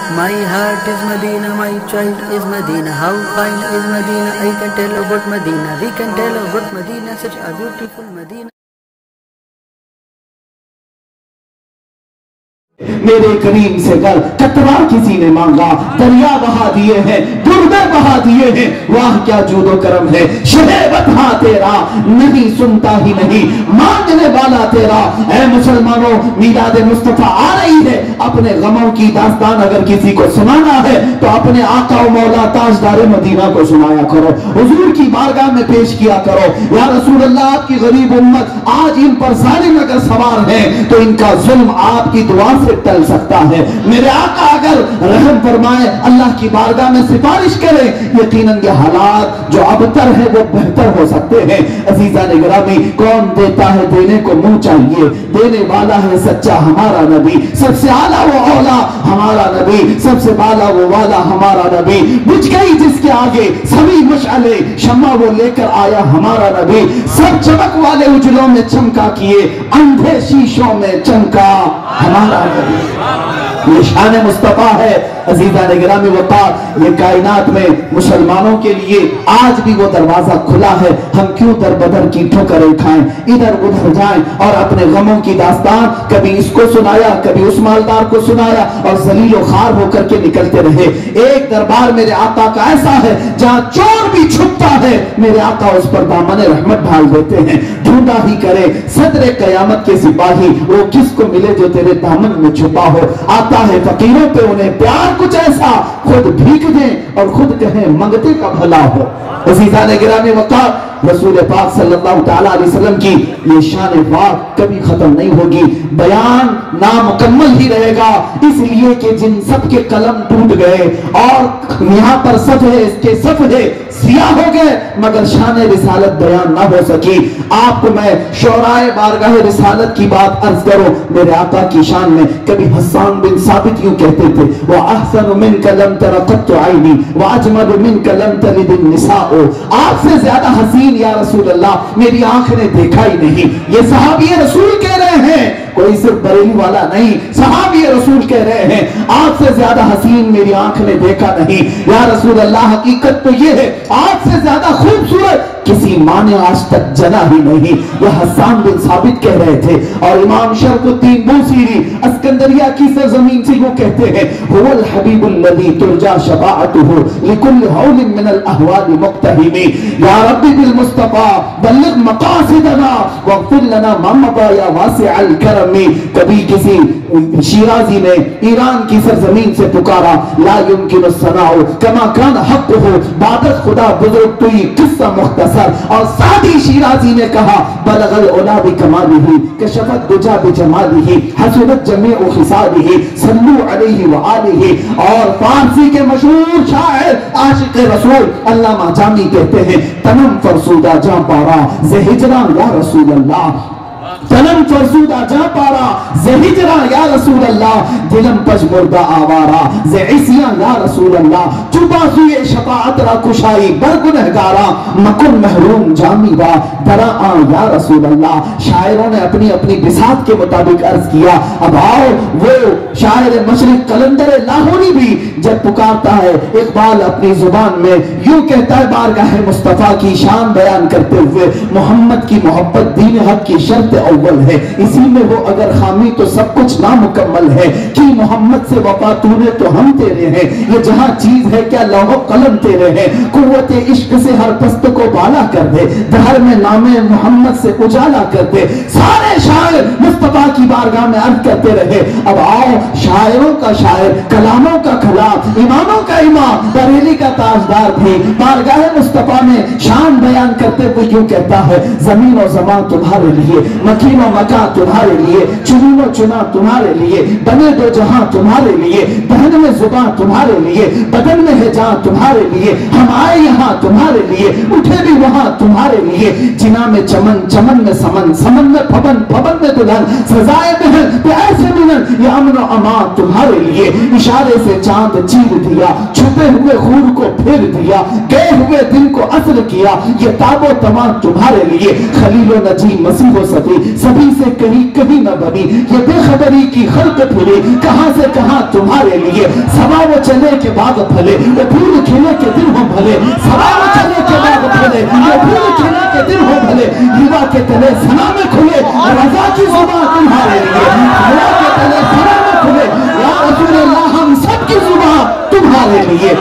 My heart is Medina, my child is Medina. How fine is Medina, I can tell about Medina. We can tell about Medina, such a beautiful Medina. میرے کریم سے گر قطرہ کسی نے مانگا دریا بہا دیے ہیں گردے بہا دیے ہیں واہ کیا جود و کرم ہے شہیبت ہاں تیرا نہیں سنتا ہی نہیں مانگنے والا تیرا اے مسلمانوں میلاد مصطفیٰ آ رہی ہے اپنے غموں کی داستان اگر کسی کو سنانا ہے تو اپنے آقا و مولا تاجدار مدینہ کو سنایا کرو حضور کی بارگاہ میں پیش کیا کرو یا رسول اللہ آپ کی غریب امت آج ان پر ظالم اگر سوار ہیں تو ان کا ظلم آپ کی دعا سے ٹل سکتا ہے میرے آقا اگر رحم فرمائے اللہ کی بارگاہ میں سفارش کرے یقیناً یہ حالات جو ابتر ہے وہ بہتر ہو سکتے ہیں عزیزان گرامی کون دیتا ہے دینے کو منہ چاہیے دینے والا ہے سچا ہمارا نبی سب سے اعلیٰ وہ اولا ہمارا نبی سب سے بالا وہ والا ہمارا نبی بجھ گئی جس کے آگے سبھی مشعلے شمع وہ لے کر آیا ہمارا نبی سب چمک والے اجلوں میں چمکا کیے اندھے شیشوں میں چمکا ہمارا نبی یہ شان مصطفیٰ ہے عزیزان گرامی وقار یہ کائنات میں مسلمانوں کے لیے آج بھی وہ دروازہ کھلا ہے ہم کیوں در بدر کی ٹھوکریں کھائیں ادھر ادھر جائیں اور اپنے غموں کی داستان کبھی اس کو سنایا کبھی اس مالدار کو سنایا اور ذلیل و خوار ہو کر کے نکلتے رہے ایک دربار میرے آقا کا ایسا ہے جہاں چور بھی چھپتا ہے میرے آقا اس پر دامن رحمت ڈھال دیتے ہیں ڈھونڈا ہی کرے صدر قیامت کے سپاہی وہ کس کو ملے جو تیرے دامن میں چھپا ہو آتا ہے فقیروں پہ انہیں پیار کچھ ایسا خود بھیک دیں اور خود کہیں منگتے کا بھلا ہو عزیزان گرامی وقار رسول پاک صلی اللہ تعالیٰ علیہ وسلم کی یہ شان پاک کبھی ختم نہیں ہوگی بیان نامکمل ہی رہے گا اس لیے کہ جن سب کے قلم ٹوٹ گئے اور یہاں پر صفحے اس کے صفحے سیاہ ہو گئے مگر شان رسالت بیان نہ ہو سکی آپ کو میں شعرائے بارگاہ رسالت کی بات عرض کرو میرے آقا کی شان میں کبھی حسان بن ثابت یوں کہتے تھے وَأَحْسَنُ مِنْكَ لَمْ تَرَ قَطُّ عَيْنِي وَأَجْمَلُ مِنْكَ لَمْ تَلِدِ النِّسَاءُ آپ سے زیادہ حسین یا رسول اللہ میری آنکھ نے دیکھا ہی نہیں یہ صحابی رسول کہہ رہے ہیں کوئی صرف بریلی والا نہیں صحابی رسول کہہ رہے ہیں آپ سے زیادہ حسین میری آنکھ نے دیکھا نہیں یا رسول اللہ حقیقت تو یہ ہے آپ سے زیادہ خوبصورت کسی ماں نے آج تک جنا ہی نہیں یہ حسان بن ثابت کہہ رہے تھے اور امام شرف الدین بوصیری اسکندریہ کی سرزمین سے وہ کہتے ہیں هو الحبیب الذی ترجا شفاعته لكل حول من الاحوال مقتحم یا ربی بالمصطفیٰ بلغ مقاصدنا واغفر لنا ما مضى یا واسع الکرم کبھی کسی شیرازی نے ایران کی سرزمین سے پکارا لا يمكن الثناء كما كان حقه بادت خدا بزرگ توئی قصہ مختصر اور سادی شیرازی نے کہا بلغ العلا بکمالہ کشفت دجا بجمالہ حسنت جمیع خصالہ صلو علیہ وآلہ اور فارسی کے مشہور شاعر عاشق رسول علامہ جامی کہتے ہیں تنم فرسودہ جاں پارا زہجران یا رسول اللہ تنم فرسودہ جاں پارا زہجران یا رسول اللہ دلم پج مردہ آوارا زعیسیاں یا رسول اللہ چوبا سوئے شفاعت را کشائی برگنہگارا مکن محروم جامی با درا آن یا رسول اللہ شاعروں نے اپنی اپنی بساط کے مطابق عرض کیا اب آؤ وہ شاعر مشرق قلندر لاہوری بھی جب پکارتا ہے اقبال اپنی زبان میں یوں کہتا ہے بارگاہ مصطفیٰ کی شان بیان کرتے ہوئے محمد کی محبت دین حق کی شرط اول ہے اسی میں وہ اگر خامی تو سب کچھ نامکمل ہے کہ محمد سے وفا تو نے تو ہم تیرے ہیں یہ جہاں چیز ہے کیا لوح و قلم تیرے ہیں قوت عشق سے ہر پست کو بالا کر دے دہر میں نام محمد سے اجالا کر دے سارے شاعر مصطفیٰ کی بارگاہ میں عرض کرتے رہے اب آؤ شاعروں کا شاعر کلاموں کا کلام اماموں کا امام بریلی کا تاجدار بھی بارگاہ مصطفیٰ میں شان بیان کرتے ہوئے یوں کہتا ہے زمین و زمان تمہارے لیے مکین و مکان تمہارے لیے چنین و چنا تمہارے لیے بنے دو جہاں تمہارے لیے بہن میں زبان تمہارے لیے بدن میں ہے جان تمہارے لیے ہم آئے یہاں تمہارے لیے اٹھے بھی وہاں تمہارے لیے جنا میں چمن چمن میں سمن سمن میں پھبن پھبن میں دلہن سزائے بہن پیاسے ملن یہ امن و امان تمہارے لیے اشارے سے چاند چیر دیا چھپے ہوئے خون کو پھیر دیا گئے ہوئے دل کو اثر کیا یہ تاب و تمام تمہارے لیے خلیل و نجی مسیح و صفی सभी से कहीं कहीं न बनी, ये बेखबरी की खल्क फिरे कहां से कहां तुम्हारे लिए। सवा वो चले के बाद फले, वो फूल खिले के दिन हो भले, सवा वो चले के बाद फले, वो फूल खिले के दिन हो भले। युवा के तले सना में खुले, रजा की जुबान तुम्हारे लिए। युवा के तले सना में खुले, या रसूल अल्लाह हम सबकी जुबान तुम्हारे लिए।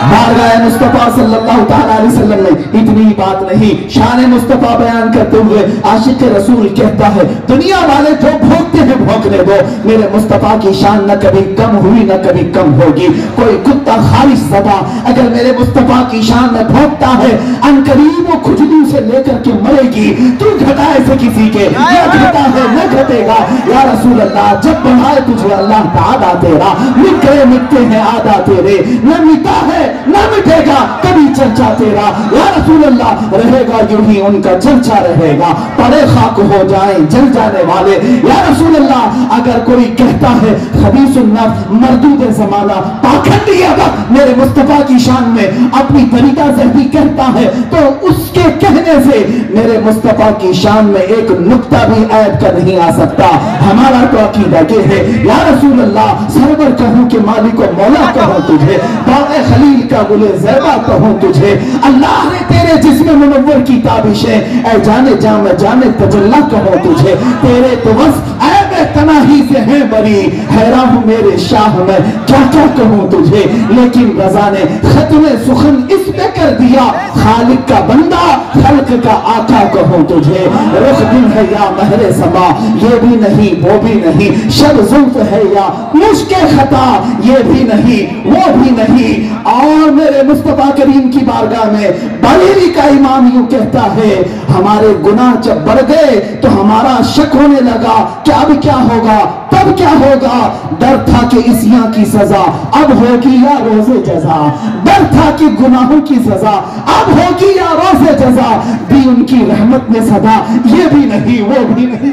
बारगाह मुस्तफा सल्लल्लाहु तआला अलैहि वसल्लम में इतनी बात नहीं, शान मुस्तफा बयान करते हुए आशिक रसूल कहता है, दुनिया वाले जो भोंकते हैं भोंकने दो, मेरे मुस्तफा की शान न कभी कम हुई न कभी कम होगी। कोई कुत्ता खारिश ज़बा अगर मेरे मुस्तफा की शान में भोंकता है, अनकरीब वो खुजली से लेकर के मरेगी। तू घटाए से किसी के, या घटा है न घटेगा। या रसूल अल्लाह जब बढ़ाए तुझे अल्लाह ताला तेरा, मिट गए मिटते हैं आदा तेरे, न मिटा है न मिटेगा कभी चर्चा तेरा। या रसूल अल्लाह रहेगा यूं ही उनका चर्चा रहेगा, पड़े खाक हो जाएं जल जाने वाले। या रसूल अल्लाह अगर कोई कहता है खबीसुन नफ्स मरदूद जमाना पाखंडी अगर मेरे मुस्तफा की शान में अपनी तरीका से भी कहता है, तो उसके कहने से मेरे मुस्तफा की शान में एक नुक्ता भी ऐब का नहीं आ सकता। हमारा तो अकीदा ये है, या रसूल अल्लाह सरवर कहूं कि मालिक व मौला कहूं तुझे, बाग़े खलील का गुले ज़ैबा कहूं तुझे। अल्लाह ने तेरे जिस्म मुनव्वर की ताबिशें ऐ जाने जाम जाने तजल्ला कहूं तुझे। तेरे तो बस ऐब तनाही से है बरी, हैरान हूं मेरे शाह में क्या क्या कहूं तुझे। लेकिन रज़ा ने खत्म सुखन इस पे कर दिया, खालिक का बंदा खल्क का आका कहूं तुझे। रुख दिन है या महरे समा, ये भी नहीं वो भी नहीं, शब जुल्फ है या मुश्के खता, ये भी नहीं वो भी नहीं। और मेरे मुस्तफा करीम की बारगाह में बरेली का इमाम यूं कहता है, हमारे गुनाह जब बढ़ गए तो हमारा शक होने लगा कि अब क्या होगा, तब क्या होगा। डर था कि इसियां की सजा अब होगी या रोज़े जजा, डर था कि गुनाहों की सजा अब होगी या रोज़े जजा। दी उनकी रहमत ने सदा, ये भी नहीं वो भी नहीं।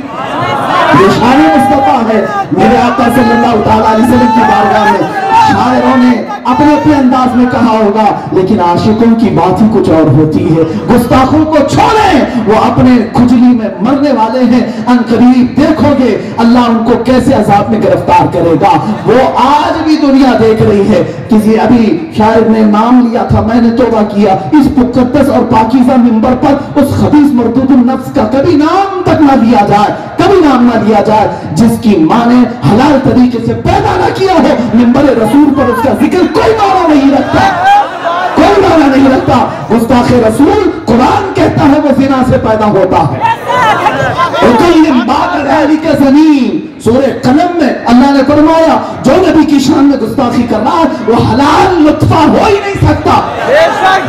ये शान मुस्तफा है मेरे आका सल्लल्लाहु तआला अलैहि वसल्लम की बारगाह में। शायरों ने अपने अपने अंदाज में कहा होगा, लेकिन आशिकों की बात ही कुछ और होती है। गुस्ताखों को छोड़ें, वो अपने खुजली में मरने वाले हैं। अनकरीब देखोगे अल्लाह उनको कैसे अजाब में गिरफ्तार करेगा। वो आज भी दुनिया देख रही है। किसी अभी शायर ने नाम लिया था, मैंने तौबा किया इस मुकद्दस और पाकीज़ा मिंबर पर उस खबीस मरदूदुन नफ्स का कभी नाम तक ना लिया जाए, कभी नाम ना लिया जाए, जिसकी माँ ने हलाल तरीके से पैदा ना किया हो। मिंबर रसूल पर उसका जिक्र कोई माना नहीं रखता, कोई माना नहीं रखता। गुस्ताखे रसूल कुरान कहता है वो ज़िना से पैदा होता है। सूरह कलम में अल्लाह ने फरमाया, जो नबी की शान में गुस्ताखी कर रहा है वो हलाल लुत्फा हो ही नहीं सकता।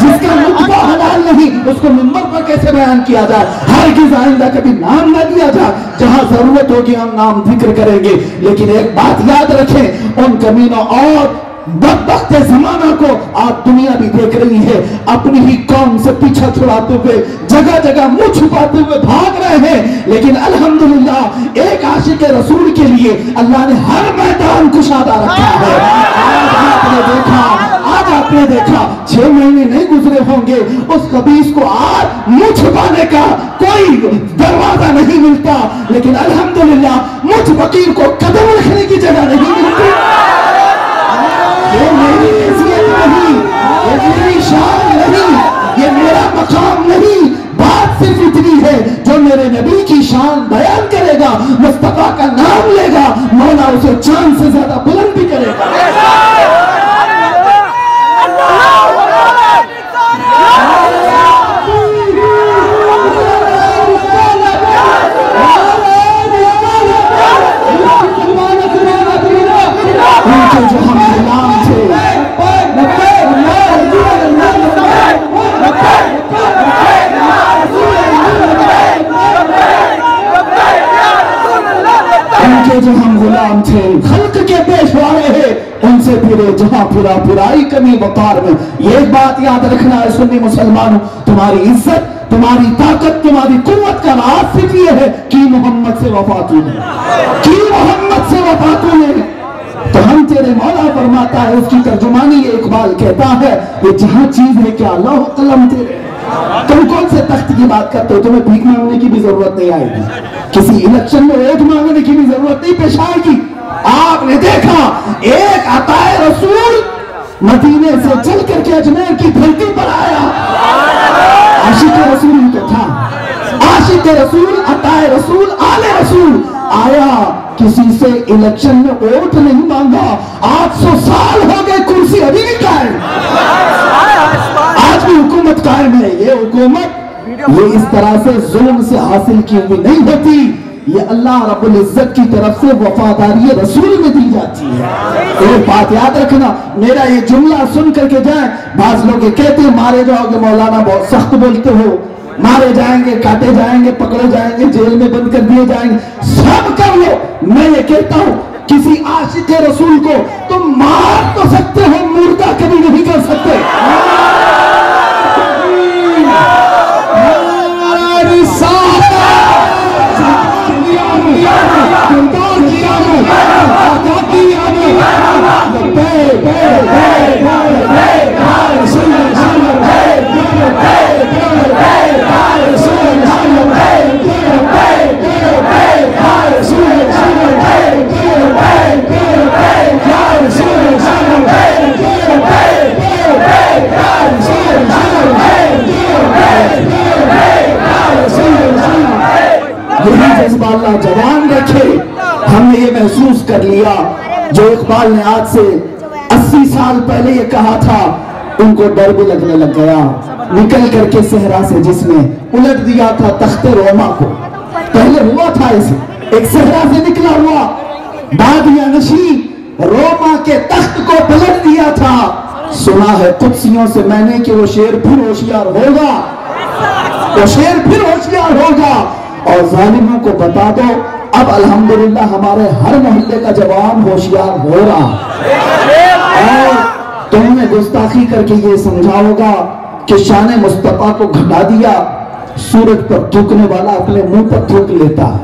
जिसका लुत्फा हलाल नहीं उसको मिंबर पर कैसे बयान किया जाए। हरगिज़ आइंदा कभी नाम ना लिया जाए, जहां जरूरत होगी हम नाम जिक्र करेंगे। लेकिन एक बात याद रखें, उन कमीनों और बदबख्त जमाना को आज दुनिया भी देख रही है, अपनी ही कौम से पीछा छुड़ाते हुए जगह जगह मुंह छुपाते हुए भाग रहे हैं। लेकिन अल्हम्दुलिल्लाह एक आशिक रसूल के लिए अल्लाह ने हर मैदान कुशादा रखा है। आज आपने देखा 6 महीने नहीं गुजरे होंगे उस खबीस को आज मुंह छुपाने का कोई दरवाजा नहीं मिलता। लेकिन अल्हम्दुलिल्लाह मुझ फकीर को कदम रखने की जगह नहीं मिलती। ये मेरी हैसियत नहीं, ये मेरी शान नहीं, ये मेरा मकाम नहीं। बात सिर्फ इतनी है, जो मेरे नबी की शान बयान करेगा, मुस्तफा का नाम लेगा, मौला उसे चांद से ज्यादा बुलंद भी करेगा। जो हम गुलाम थे, उनके जो हम गुलाम थे, खल्क के पेशवाए हैं, उनसे फिरे जहां फिरा फिराई कमी वकार में। ये बात याद रखना है सुन्नी मुसलमानों, तुम्हारी इज्जत, तुम्हारी ताकत, तुम्हारी कुव्वत का राज सिर्फ ये है कि मोहम्मद से वफा तूने, कि मोहम्मद से वफा तूने। तो हम तेरे मौला फरमाता है, उसकी तर्जुमानी ये इकबाल कहता है, ये जहां चीज है क्या लौह कलम तेरे। तुम कौन से तख्त की बात करते हो? तुम्हें भीख मांगने की भी जरूरत नहीं आएगी, किसी इलेक्शन में वोट मांगने की भी जरूरत नहीं पेश आएगी। आपने देखा एक अताए रसूल मदीने से चल करके अजमेर की धरती पर आया, आशिक रसूल ही तो था, आशिक रसूल, अताए रसूल, आले रसूल आया, किसी से इलेक्शन में वोट नहीं मांगा। 800 साल हो गए, कुर्सी अभी भी कायम, आज भी हुकूमत कायम है। ये हुकूमत ये इस तरह से जुल्म से हासिल की हुई नहीं होती, ये अल्लाह रब्बुल इज्जत की तरफ से वफादारी रसूल में दी जाती है। एक बात याद रखना, मेरा ये जुमला सुन करके जाए, बाज लोग कहते हैं मारे जाओगे मौलाना, बहुत सख्त बोलते हो, मारे जाएंगे, काटे जाएंगे, पकड़े जाएंगे, जेल में बंद कर दिए जाएंगे, सब कर लो। मैं ये कहता हूं किसी आशिक रसूल को तुम मार तो सकते हो, मुर्दा कभी नहीं कर सकते। यही जज्बा अल्लाह जवान रखे। हमने ये महसूस कर लिया जो इकबाल ने आज से 80 साल पहले ये कहा था, उनको डर भी लगने लग गया। निकल करके सहरा से जिसने उलट दिया था तख्ते रोमा को, पहले हुआ था इसे, एक सहरा से निकला हुआ बादिया नशी रोमा के तख्त को पलट दिया था। सुना है कुत्सियों से मैंने कि वो शेर फिर होशियार होगा, वो शेर फिर होशियार होगा। और जालिमों को बता दो अब अल्हम्दुलिल्लाह हमारे हर मोहल्ले का जवान होशियार हो रहा। और तुमने गुस्ताखी करके ये समझा होगा कि शान मुस्तफा को घटा दिया, सूरज पर थूकने वाला अपने मुंह पर थूक लेता है,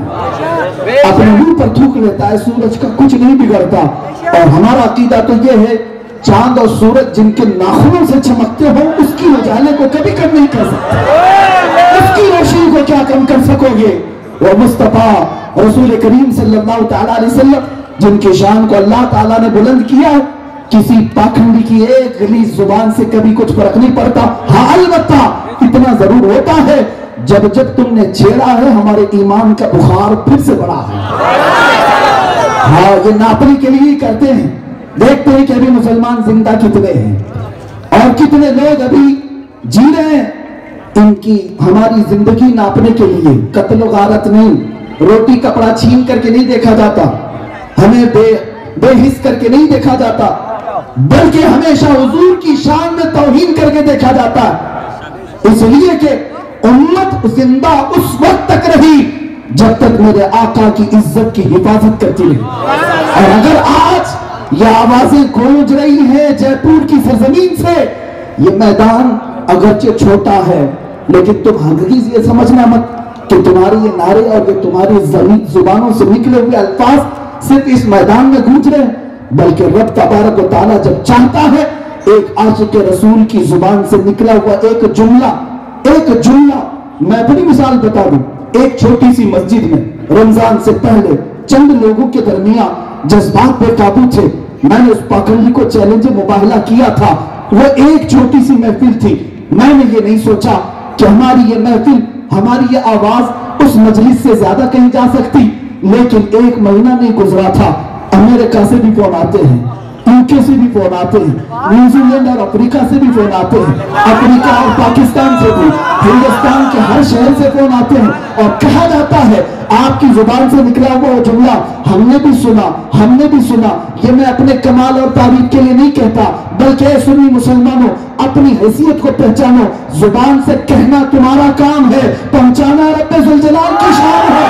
अपने मुंह पर थूक लेता है, सूरज का कुछ नहीं बिगड़ता। और हमारा अकीदा तो ये है, चांद और सूरज जिनके नाखूनों से चमकते हो उसकी उजाले को कभी कम नहीं कर सकते, उसकी रोशनी को क्या कम कर सकोगे। वो मुस्तफा रसूल करीम सल्लल्लाहु तआला अलैहि वसल्लम जिनकी शान को अल्लाह ताला ने बुलंद किया, किसी पाखंडी की एक गलीज जुबान से कभी कुछ फर्क नहीं पड़ता। हाँ अलबत्ता इतना जरूर होता है, जब जब तुमने छेड़ा है हमारे ईमान का बुखार फिर से बढ़ा है। हाँ ये नापने के लिए ही करते हैं, देखते हैं कि अभी मुसलमान जिंदा कितने हैं और कितने लोग अभी जी रहे हैं। इनकी हमारी जिंदगी नापने के लिए कत्ल गारत नहीं, रोटी कपड़ा छीन करके नहीं देखा जाता, हमें बेहिस करके नहीं देखा जाता, बल्कि हमेशा हुजूर की शान में तौहीन करके देखा जाता है। इसलिए कि उम्मत जिंदा उस वक्त तक रही जब तक मेरे आका की इज्जत की हिफाजत करती रही। और अगर आज ये आवाजें गूंज रही हैं जयपुर की सरजमीन से, ये मैदान अगरचे छोटा है लेकिन तुम हकीकत से ये समझना मत कि तुम्हारे ये नारे और ये तुम्हारी जुबानों से निकले हुए अल्फाज सिर्फ इस मैदान में गूंज रहे हैं, बल्कि रब तबारक व तआला जब चाहता है एक आशिक रसूल की जुबान से निकला हुआ एक जुमला, मैं अपनी मिसाल बता दूं, एक छोटी सी मस्जिद में रमजान से पहले चंद लोगों के दरमियान जज्बात पे काबू थे। मैंने उस पाखंडी को चैलेंज मुबाहला किया था, वो एक छोटी सी महफिल थी। मैंने ये नहीं सोचा कि हमारी ये महफिल, हमारी ये आवाज उस मजलिस से ज्यादा कहीं जा सकती, लेकिन एक महीना नहीं गुजरा था, अमेरिका से भी फोन आते हैं, यूके से भी फोन आते हैं, न्यूजीलैंड और अफ्रीका से भी फोन आते हैं, अफ्रीका और पाकिस्तान से भी, हिंदुस्तान के हर शहर से फोन आते हैं और कहा जाता है आपकी जुबान से निकला हुआ वो जुमला हमने भी सुना। ये मैं अपने कमाल और तारीफ के लिए नहीं कहता, बल्कि सुन्नी मुसलमानों अपनी हैसियत को पहचानो, जुबान से कहना तुम्हारा काम है, पहुंचाना रब्बे जुल जलाल की शान है।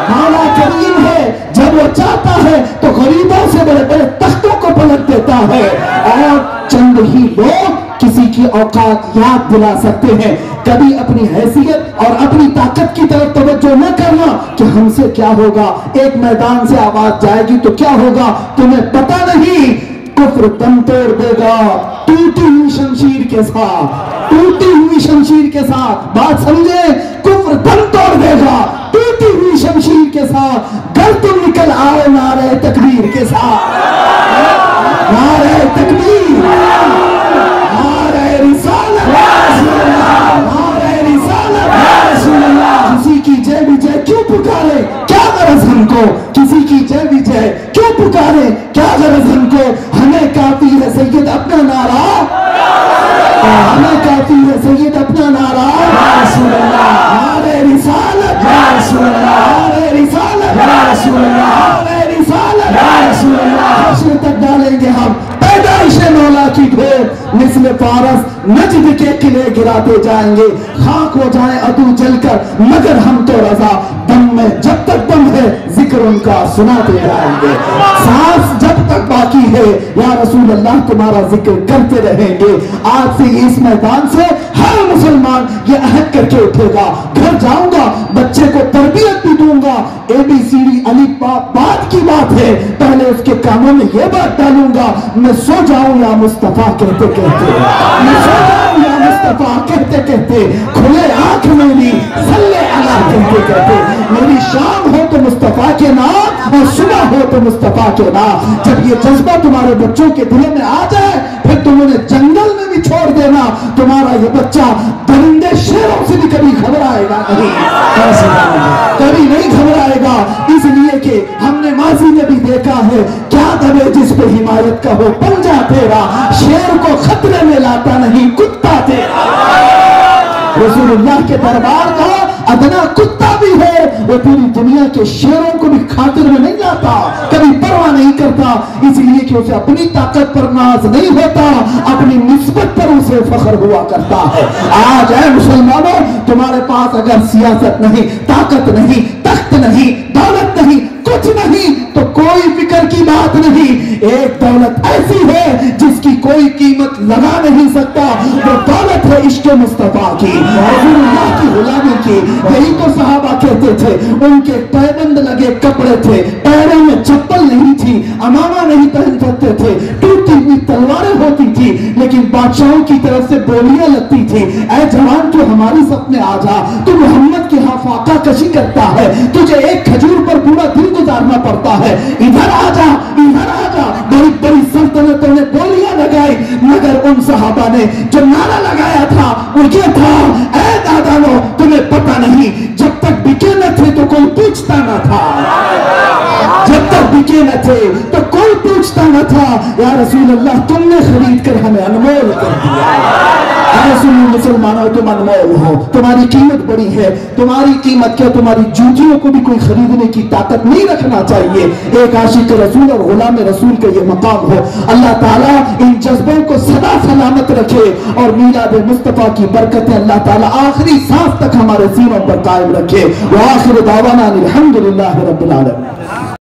मौला करीम है, जब वो चाहता है तो गरीबों से बड़े बड़े तख्तों को पलट देता है और चंद ही लोग किसी की औकात याद दिला सकते हैं। कभी अपनी हैसियत और अपनी ताकत की तरफ तवज्जो न करना कि हमसे क्या होगा, एक मैदान से आवाज जाएगी तो क्या होगा तुम्हें पता नहीं। कुफ्र दम तोड़ देगा टूटी हुई शमशीर के साथ, टूटी हुई शमशीर के साथ। बात समझे, कुफ्र दम तोड़ देगा टूटी हुई शमशीर के साथ। घर तुम निकल आओ नारे तकबीर के साथ, नारे तकबीर, नारे रिसालत, नारे रिसालत। किसी की जय विजय क्यों पुकारे, क्या गरज हमको, किसी की जय विजय क्यों पुकारे, क्या गरज हमको। हमें काफी है सैयद अपना नारा, हमें काफी है सैयद अपना नारा। नारे रिसालत, नारे रिसालत, नारे रिसालत। हश्र तक डालेंगे हम पैदाइश मौला की ढेर, मिस्ल फारस नजद के किले गिराते जाएंगे। खाक हो जाए अदू जलकर मगर हम तो रजा, दम में जब तक दम है जिक्र उनका सुनाते जाएंगे। सांस जब तक बाकी है या रसूल अल्लाह तुम्हारा जिक्र करते रहेंगे। आज से इस मैदान से हर मुसलमान ये अहद करके उठेगा, घर जाऊंगा बच्चे को तरबियत भी दूंगा, ABCD अलिफ बात की बात है, पहले उसके कानों में ये बात डालूंगा, मैं सो जाऊं या मुस्तफा कहते कहते, मैं सो जाऊं या मुस्तफा कहते कहते, खुले आंख मेरी सल्ले अला कहते कहते। मेरी शाम हो तो मुस्तफा के नाम और सुबह हो तो मुस्तफा के नाम। जब ये जज्बा तुम्हारे बच्चों के दिलों में आ जाए फिर तुम उन्हें जंगल में भी छोड़ देना, तुम्हारा ये बच्चा दरिंदे शेरों से भी कभी घबराएगा नहीं, कभी नहीं घबराएगा। इसलिए कि हमने माजी में भी देखा है, क्या दबे जिस पे हिमायत का हो पंजा तेरा, शेर को खतरे में लाता नहीं कुत्ता तेरा। रसूलुल्लाह के दरबार का अदना कुत्ता भी है, वो पूरी दुनिया के शेरों को भी खातिर में नहीं लाता, कभी परवाह नहीं करता, इसलिए कि उसे अपनी ताकत पर नाज नहीं होता, अपनी निस्बत पर उसे फख्र हुआ करता है। आज है मुसलमानों, तुम्हारे पास अगर सियासत नहीं, ताकत नहीं, तख्त नहीं, दौलत नहीं, कुछ नहीं तो कोई फिक्र की बात नहीं। एक दौलत ऐसी है जिसकी कोई कीमत लगा नहीं सकता, वो दौलत है इश्क मुस्तफा की, रसूलुल्लाह की गुलामी की। यही तो सहाबा कहते थे, उनके पैबंद लगे कपड़े थे, पैरों में चप्पल नहीं थी, अमामा नहीं पहन सकते थे, टूटी हुई तलवारें होती थी, लेकिन बादशाहों की तरफ से बोलियां लगती थी, ऐ जवान तू हमारी सफ में आ जा, तू मोहम्मद के यहाँ फाका कशी करता है, तुझे एक खजूर पर पूरा दिन गुजारना पड़ता है, इधर आ जा, इधर आ जा। बड़ी बड़ी सल्तनतों ने बोलियां लगाई, मगर उन सहाबा ने जो नारा लगाया था वो ये था, ऐ दादानो तुम्हें पता नहीं, जब तक बिके न थे तो कोई पूछता न था, जब तक बिके न थे तो कोई पूछता न था। या रसूल अल्लाह तुमने खरीद कर हमें अनमोल कर दिया। मुसलमानों तुम अनमोल हो, तुम्हारी कीमत बड़ी है, तुम्हारी कीमत क्या, तुम्हारी जूतियों को भी कोई खरीदने की ताकत नहीं रखना चाहिए। एक आशिक रसूल और गुलाम रसूल का ये मकाम हो। अल्लाह ताला इन जज्बों को सदा सलामत रखे और मीलाद मुस्तफा की बरकतें अल्लाह ताला आखिरी सांस तक हमारे सीनों पर कायम रखे। व आखिर दावाना अल्हम्दुलिल्लाह रब्बिल आलमीन।